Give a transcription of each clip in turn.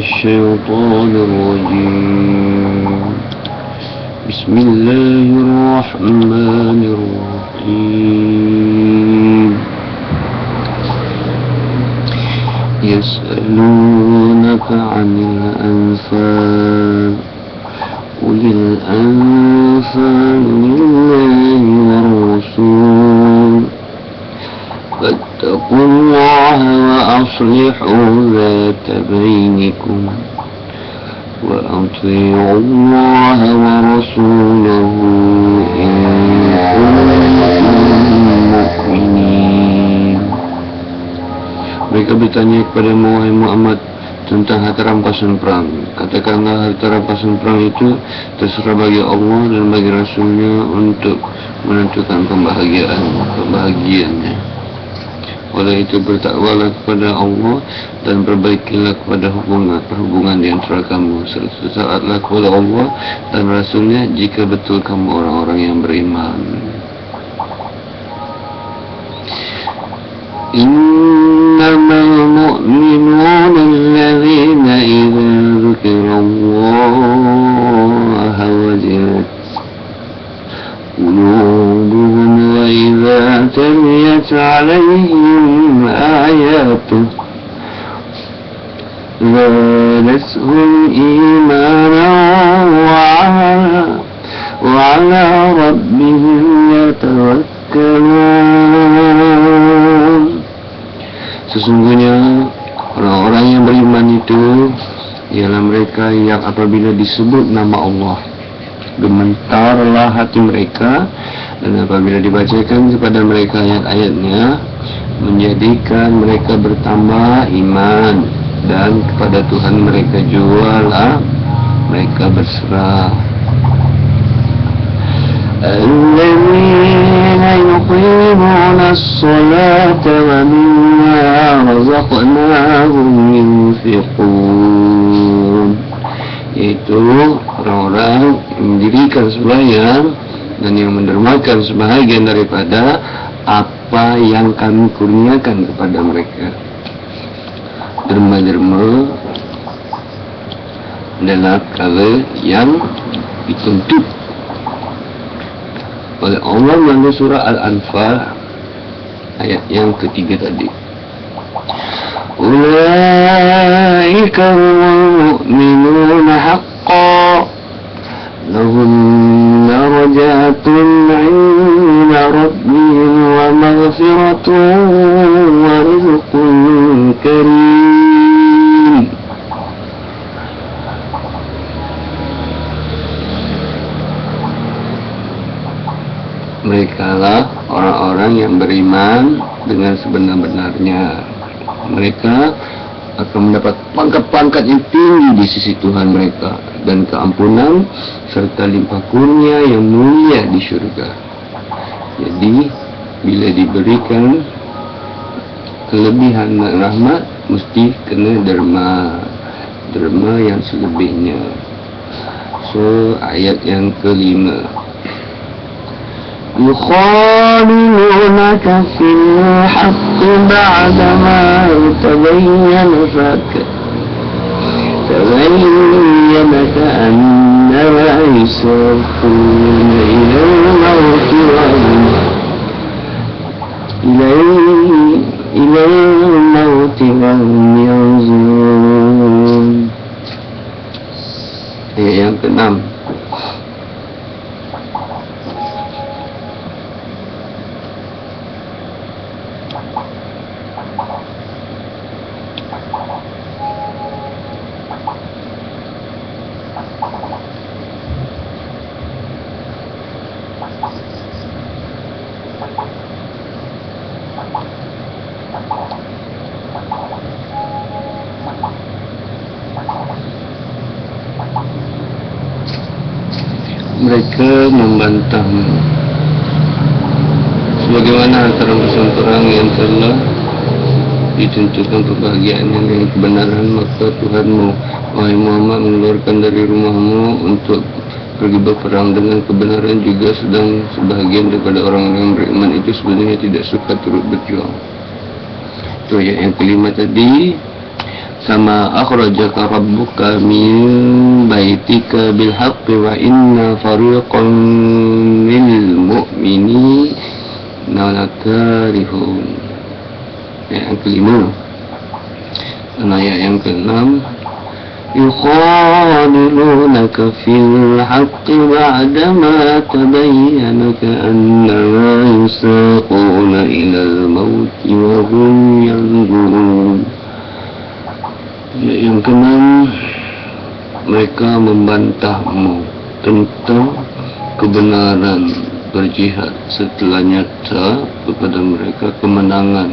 الشيطان الرجيم بسم الله الرحمن الرحيم يسألونك عن الأنفال قل الأنفال لله والرسول فاتقوا الله وأصلحوا ذات بينكم وأطيعوا الله ورسوله إن كنتم مؤمنين. Mereka bertanya kepadamu, wahai Muhammad, tentang harta rampasan perang. Katakanlah, harta rampasan perang itu terserah bagi Allah dan bagi Rasulnya untuk menentukan pembahagiannya. Oleh itu bertakwalah kepada Allah dan perbaikilah kepada perhubungan di antara kamu. Taatlah kepada Allah dan Rasulnya jika betul kamu orang-orang yang beriman. Innamal mu'minuna alladhina idza dzukirallaha wajilat qulubuhum wa idza tuliyat 'alaihim ayatuhu zadatuhum imanan wa 'ala rabbihim yatawakkalun. Sesungguhnya orang-orang yang beriman itu ialah mereka yang apabila disebut nama Allah gemetarlah hati mereka, dan apabila dibacakan kepada mereka ayat-ayatnya menjadikan mereka bertambah iman, dan kepada Tuhan mereka jualah mereka berserah. الذين يقيمون الصلاة ومما رزقناهم ينفقون, yaitu orang-orang yang mendirikan sembahyang dan yang mendermakan sebahagian daripada apa yang kami kurniakan kepada mereka. Derma-derma adalah perkara yang dituntut oleh Allah melalui surah Al-Anfal ayat yang ketiga tadi. Ulaika mu'minuna haqqan lahum darajatun 'inda rabbihim wa maghfiratun wa rizqun karim. Mereka lah orang-orang yang beriman dengan sebenar-benarnya. Mereka akan mendapat pangkat-pangkat yang tinggi di sisi Tuhan mereka, dan keampunan serta limpah kurnia yang mulia di syurga. Jadi bila diberikan kelebihan dan rahmat, mesti kena derma yang selebihnya. So ayat yang kelima, يخادعونك في الحق بعدما تبين كأنما يساقون إلى الموت وهم ينظرون. Yang keenam, mereka membantah sebagaimana antara musuh perang yang telah ditentukan kebahagiaan dengan kebenaran. Maka Tuhanmu, wahai Muhammad, mengeluarkan dari rumahmu untuk pergi berperang dengan kebenaran juga, sedang sebahagian daripada orang yang beriman itu sebenarnya tidak suka turut berjuang. Itu ayat yang kelima tadi. sama akhrajaka rabbuka min baitika bil haqqi wa inna fariqan minal mu'minina lakarihun. Ayat yang kelima. Dan ayat yang keenam, yukhadilunaka fil haqqi ba'dama tabayyana ka'annama yusaquna ilal mauti wa hum yanzurun. Yang keenam, mereka membantahmu tentang kebenaran berjihad setelah nyata kepada mereka kemenangan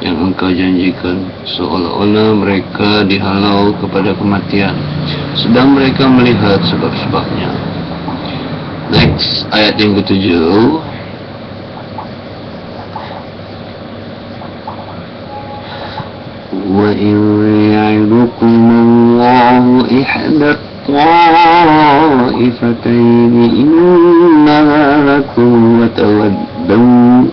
yang engkau janjikan, seolah-olah mereka dihalau kepada kematian sedang mereka melihat sebab-sebabnya. Next, ayat yang ketujuh. Wa in ya'idukumullahu ihda ta'ifataini innaha lakum wa tawaddun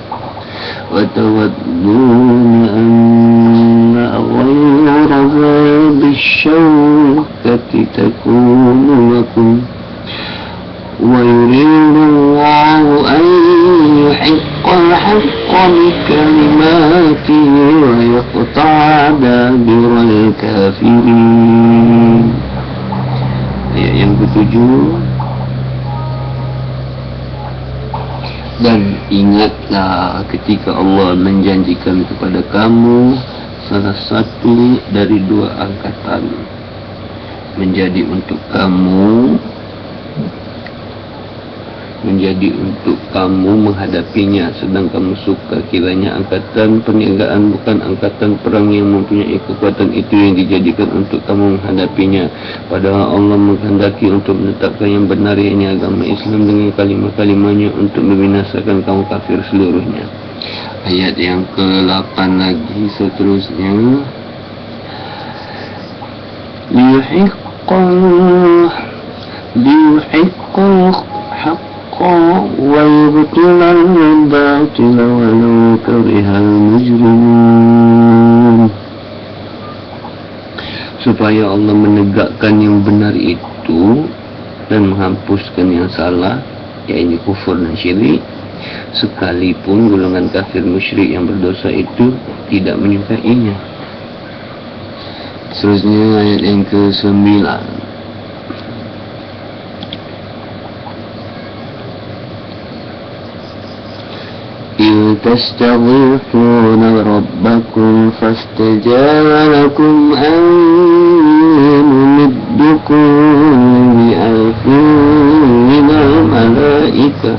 anna ghayra dhabi syawkati takunu lakum wa yuridu Allahu an yuhiqqal haqqa bikalimatihi wa yaqta'a dabiral kafirin. Ayat yang ketujuh. Dan ingatlah ketika Allah menjanjikan kepada kamu salah satu dari dua angkatan menjadi untuk kamu menghadapinya, sedang kamu suka kiranya angkatan perniagaan bukan angkatan perang yang mempunyai kekuatan itu yang dijadikan untuk kamu menghadapinya, padahal Allah menghendaki untuk menetapkan yang benar, yakni agama Islam dengan kalimah-kalimahnya untuk membinasakan kaum kafir seluruhnya. Ayat yang ke-8 lagi seterusnya, liyuhiqqal haqqa wa yubtilal batila walau karihal mujrimun. Supaya Allah menegakkan yang benar itu dan menghapuskan yang salah, yaitu kufur dan syirik, sekalipun golongan kafir musyrik yang berdosa itu tidak menyukainya. Seterusnya ayat yang ke-9. إِذْ تَسْتَغِيثُونَ رَبَّكُمْ فَاسْتَجَابَ لَكُمْ أَنِّي مُمِدُّكُمْ بِأَلْفٍ مِّنَ الْمَلَائِكَةِ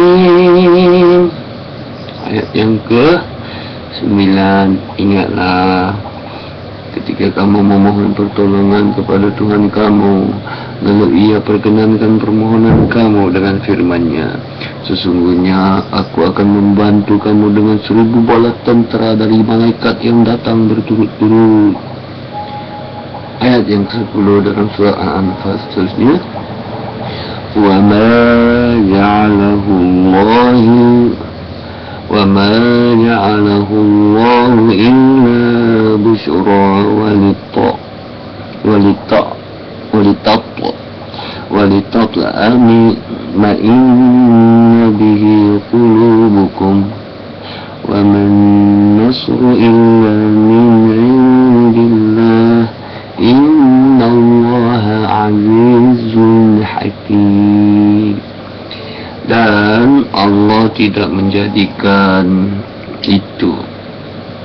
murdifin. Ayat yang ke-9. Ingatlah ketika kamu memohon pertolongan kepada Tuhan kamu, lalu Ia perkenankan permohonan kamu dengan firman-Nya, sesungguhnya aku akan membantu kamu dengan 1000 bala tentera dari malaikat yang datang berturut-turut. Ayat yang ke-10 dalam surah Al-Anfal seterusnya, وَمَا جَعَلَهُ اللَّهُ إِلَّا بُشْرَى وَلِتَطْمَئِنَّ بِهِ قُلُوبُكُمْ وَمَا النَّصْرُ إِلَّا مِنْ عِنْدِ اللَّهِ إِنَّ اللَّهَ عَزِيزٌ حَكِيمٌ. Dan Allah tidak menjadikan itu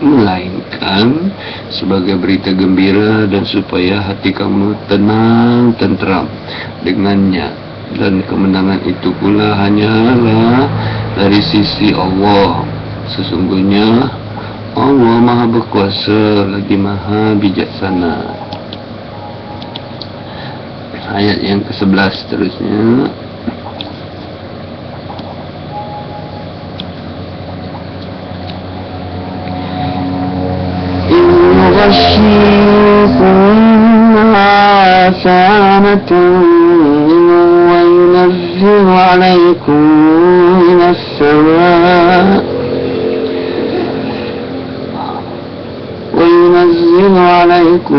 melainkan sebagai berita gembira dan supaya hati kamu tenang tentram dengannya, dan kemenangan itu pula hanyalah dari sisi Allah. Sesungguhnya Allah Maha berkuasa lagi Maha bijaksana. Ayat yang ke-11 seterusnya, غشيكم عافانة من وينزل عليكم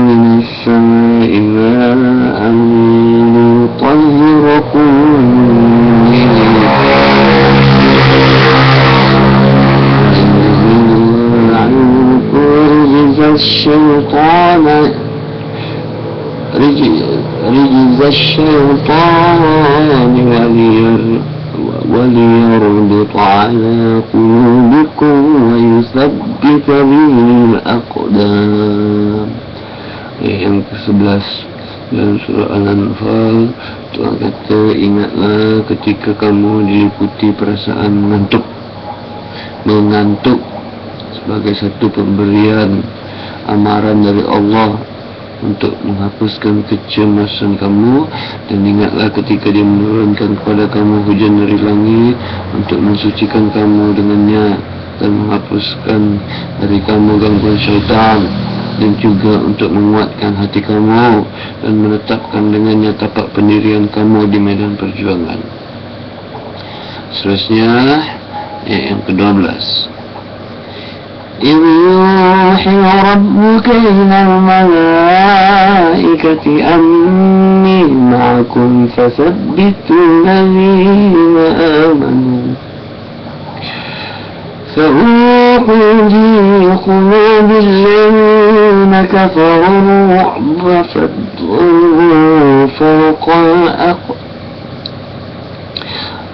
من السماء ماء ليطهركم به عنكم رجز الشيطان وليربط على قلوبكم ويثبت به الأقدام. Yang ke-11 dalam surah Al-Anfal, Tuhan kata, ingatlah ketika kamu diliputi perasaan mengantuk sebagai satu pemberian amaran dari Allah untuk menghapuskan kecemasan kamu, dan ingatlah ketika Dia menurunkan kepada kamu hujan dari langit untuk mensucikan kamu dengannya dan menghapuskan dari kamu gangguan syaitan, dan juga untuk menguatkan hati kamu dan menetapkan dengannya tapak pendirian kamu di medan perjuangan. Seterusnya yang ke-12. إذ يوحي ربك إلى الملائكة أني معكم فثبتوا الذين آمنوا فأوحوا في قلوب الذين كفروا الرعب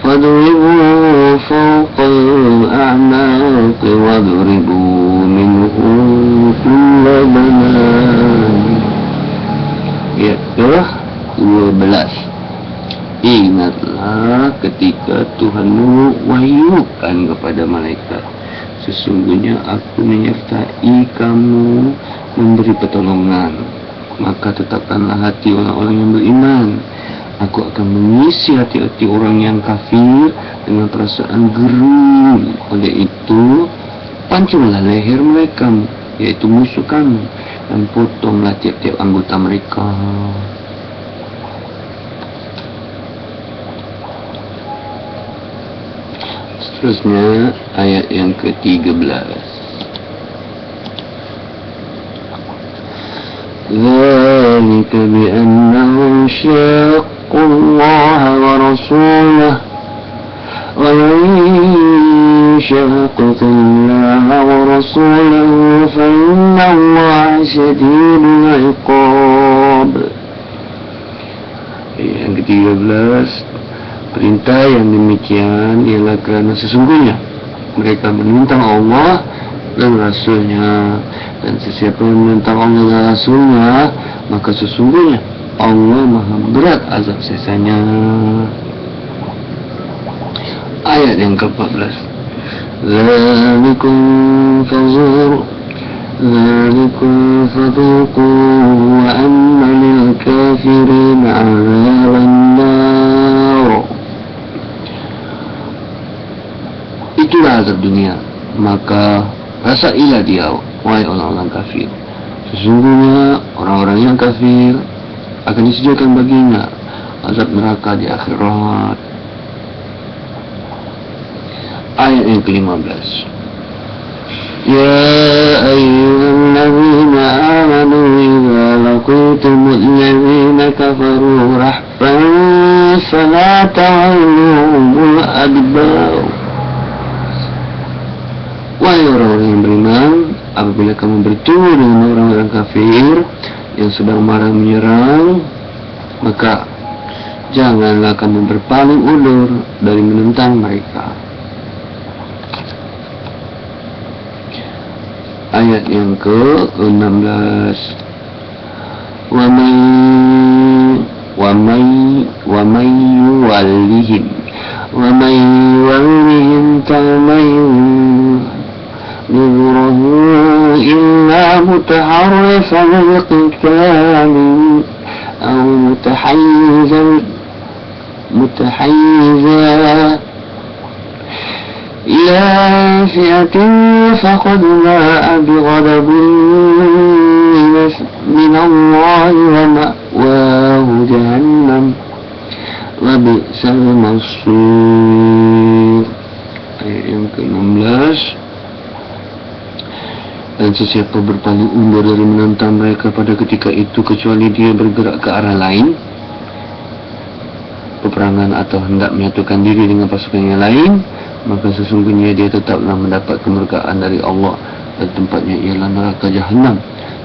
فاضربوا فوق الأعناق واضربوا منهم كل بنان. Ya, 12. Ingatlah ketika Tuhanmu wahyukan kepada malaikat, sesungguhnya aku menyertai kamu memberi pertolongan, maka tetapkanlah hati orang-orang yang beriman. Aku akan mengisi hati-hati orang yang kafir dengan perasaan gerun. Oleh itu, pancunglah leher mereka, yaitu musuh kamu, dan potonglah tiap-tiap anggota mereka. Seterusnya ayat yang ke-13. ذلك بأنهم شاقوا الله ورسوله ومن يشاقق الله ورسوله فإن الله شديد العقاب. Yang ke-13, perintah yang demikian ialah kerana sesungguhnya mereka menentang Allah dan Rasulnya, dan sesiapa yang menentang Allah dan Rasulnya, maka sesungguhnya Allah maha berat azab sesanya. Ayat yang ke-14. Zalikum fadhuqu wa anna lil kafirin 'adzaban nar. Itulah azab dunia, maka rasailah dia, wahai orang-orang kafir. Sesungguhnya orang-orang yang kafir akan disediakan baginya azab neraka di akhirat. Ayat yang ke-15. Ya ayyuhalladzina amanu idza laqitumul ladzina kafaru rahban fala ta'lamuhumul adbar. Wahai orang-orang yang beriman, apabila kamu bertemu dengan orang-orang kafir yang sedang marah menyerang, maka janganlah kamu berpaling ulur dari menentang mereka. Ayat yang ke-16. Wa may yuwallihim نذره إلا متحرفا لقتال أو متحيزا إلى فئة فقد باء بغضب من الله ومأواه جهنم bi'sal masir. Ayat yang ke-16. Dan sesiapa berpaling undur dari menentang mereka pada ketika itu, kecuali dia bergerak ke arah lain peperangan atau hendak menyatukan diri dengan pasukan yang lain, maka sesungguhnya dia tetaplah mendapat kemurkaan dari Allah, dan tempatnya ialah neraka Jahannam.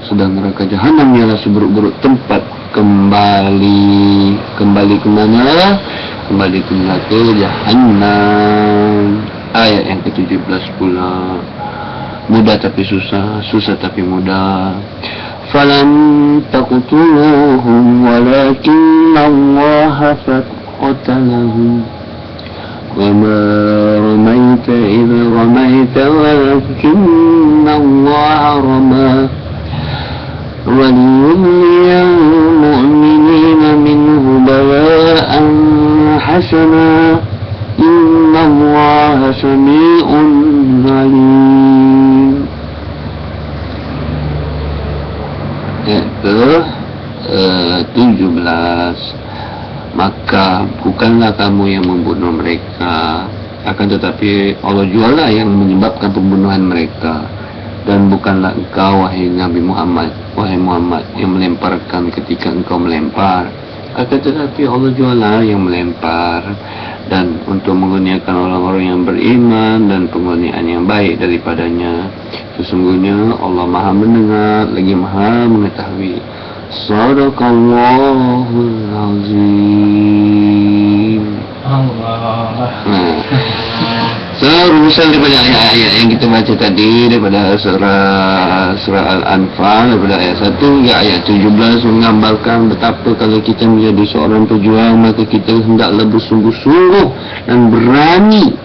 Sedang neraka Jahannam ialah seburuk-buruk tempat kembali ke mana? Kembali ke neraka Jahannam. Ayat yang ke-17 pula. Mudah tapi susah, susah tapi mudah. Falan taqtuluhum walakinna Allah qatalahum wa ma ramaita idh ramaita walakinna Allah rama waliyubliyal mu'minina minhu bala'an hasana inna Allah sami'un alim. Ke-17. Maka bukanlah kamu yang membunuh mereka, akan tetapi Allah jualah yang menyebabkan pembunuhan mereka. Dan bukanlah engkau, wahai Nabi Muhammad, yang melemparkan ketika engkau melempar, akan tetapi Allah jualah yang melempar. Dan untuk mengurniakan orang-orang yang beriman dan pengurniaan yang baik daripadanya. Sesungguhnya Allah Maha mendengar lagi Maha mengetahui. Sadaqallahul Azim. Serusan daripada ayat-ayat yang kita baca tadi, daripada surah Al-Anfal, daripada ayat 1 hingga ayat 17, menggambarkan betapa kalau kita menjadi seorang pejuang, maka kita hendaklah bersungguh-sungguh dan berani,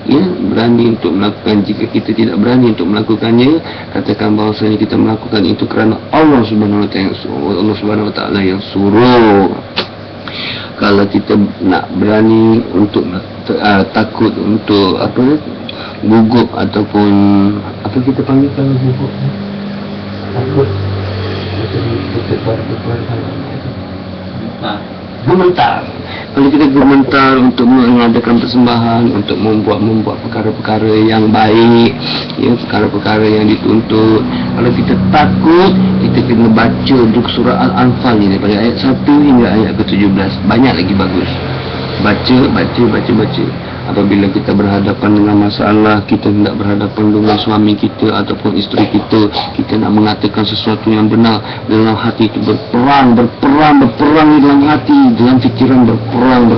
berani untuk melakukan. Jika kita tidak berani untuk melakukannya, katakan bahawasanya kita melakukan itu kerana Allah Subhanahu Wa Taala yang suruh. Kalau kita nak berani untuk takut untuk gugup ataupun apa kita panggil kalau gugup, takut gementar. Kalau kita gementar untuk mengadakan persembahan, untuk membuat perkara-perkara yang baik, perkara-perkara yang dituntut. Kalau kita takut, kita kena baca untuk surah Al-Anfal ni daripada ayat 1 hingga ayat ke-17. Banyak lagi bagus. Baca. Apabila kita berhadapan dengan masalah, kita hendak berhadapan dengan suami kita ataupun isteri kita, kita nak mengatakan sesuatu yang benar, dalam hati itu berperang di dalam hati, dalam fikiran berperang.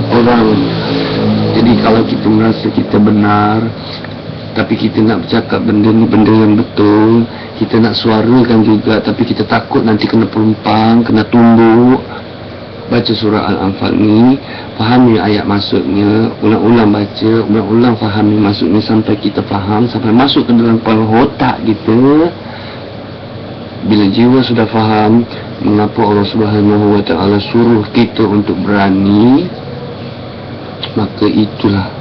Jadi kalau kita merasa kita benar, tapi kita nak bercakap benda yang betul, kita nak suarakan juga, tapi kita takut nanti kena pelumpang, kena tumbuk. Baca surah Al-Anfal ni, fahami ayat maksudnya, ulang-ulang baca, ulang-ulang fahami maksudnya sampai kita faham, sampai masuk ke dalam kepala otak kita. Bila jiwa sudah faham mengapa Allah Subhanahu Wa Taala suruh kita untuk berani, maka itulah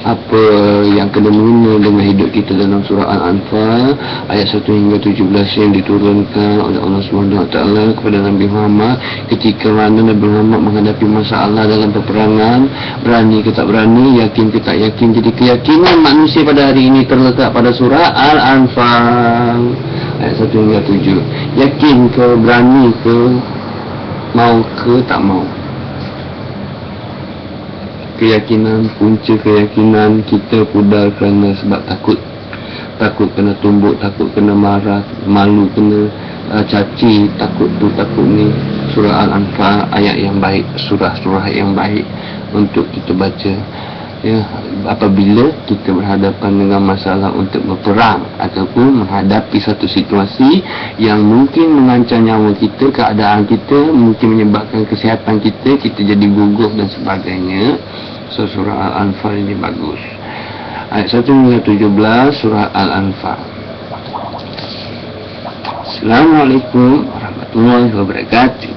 apa yang kena mengena dengan hidup kita dalam surah Al-Anfal ayat 1 hingga 17 yang diturunkan oleh Allah Subhanahu Wa Taala kepada Nabi Muhammad ketika mana Nabi Muhammad menghadapi masalah dalam peperangan. Berani ke tak berani, yakin ke tak yakin. Jadi keyakinan manusia pada hari ini terletak pada surah Al-Anfal ayat 1 hingga 7. Yakin ke, berani ke, mau ke tak mau. Keyakinan, punca keyakinan kita pudar kerana sebab takut kena tumbuk, takut kena marah, malu kena caci, takut ni. Surah Al-Anfal ayat yang baik, surah yang baik untuk kita baca. Apabila kita berhadapan dengan masalah untuk berperang ataupun menghadapi satu situasi yang mungkin mengancam nyawa kita, keadaan kita, mungkin menyebabkan kesihatan kita jadi gugup dan sebagainya. So, surah Al-Anfal ini bagus. Ayat 1 hingga 17 surah Al-Anfal. Assalamualaikum warahmatullahi wabarakatuh.